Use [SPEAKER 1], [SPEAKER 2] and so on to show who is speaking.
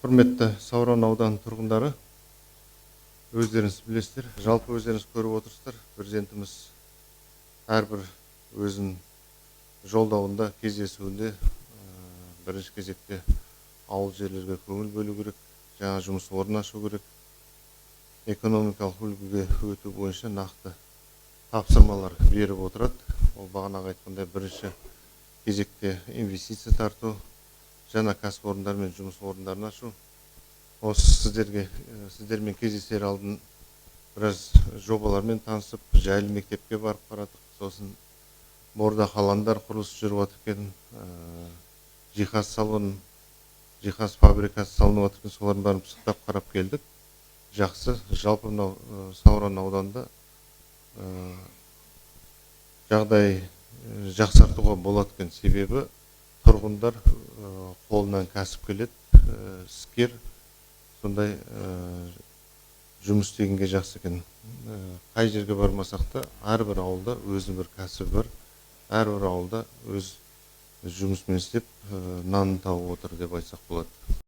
[SPEAKER 1] Құрметті Сауран ауданы тұрғындары, өздеріңіз білесіздер, жалпы өздеріңіз көріп отырсыздар, президентіміз әрбір өзінің жолдауында, кездесуінде бірінші кезекте ауыл жерлерге көңіл бөлу керек, жаңа жұмыс орнын ашу керек, экономикалық үлгіге өту бойынша нақты тапсырмалар беріп отырады. Ол бағанағы айтқандай бірінші кезекте инвестиция тарту, жаңа кәсіпорындар мен жұмыс орындарын ашу. Осы сіздермен кездесер алдын біраз жобалармен танысып, жайлы мектепке барып қарадық. Сосын Борда қаландар құрылысы жүріп жатыр екен, жиһаз салон, жиһаз фабрикасы салынып жатыр екен, солардың бәрін пысықтап қарап келдік. Жақсы, жалпы мынау Сауран ауданында жағдай жақсартуға болады екен. Себебі тұрғындар қолынан кәсіп келеді, іскер, сондай жұмыс істегенге жақсы екен. Қай жерге бармасақ та, әрбір ауылда өзінің бір кәсібі бар, әрбір ауылда өз жұмысымен істеп, нанын тауып отыр деп айтсақ болады.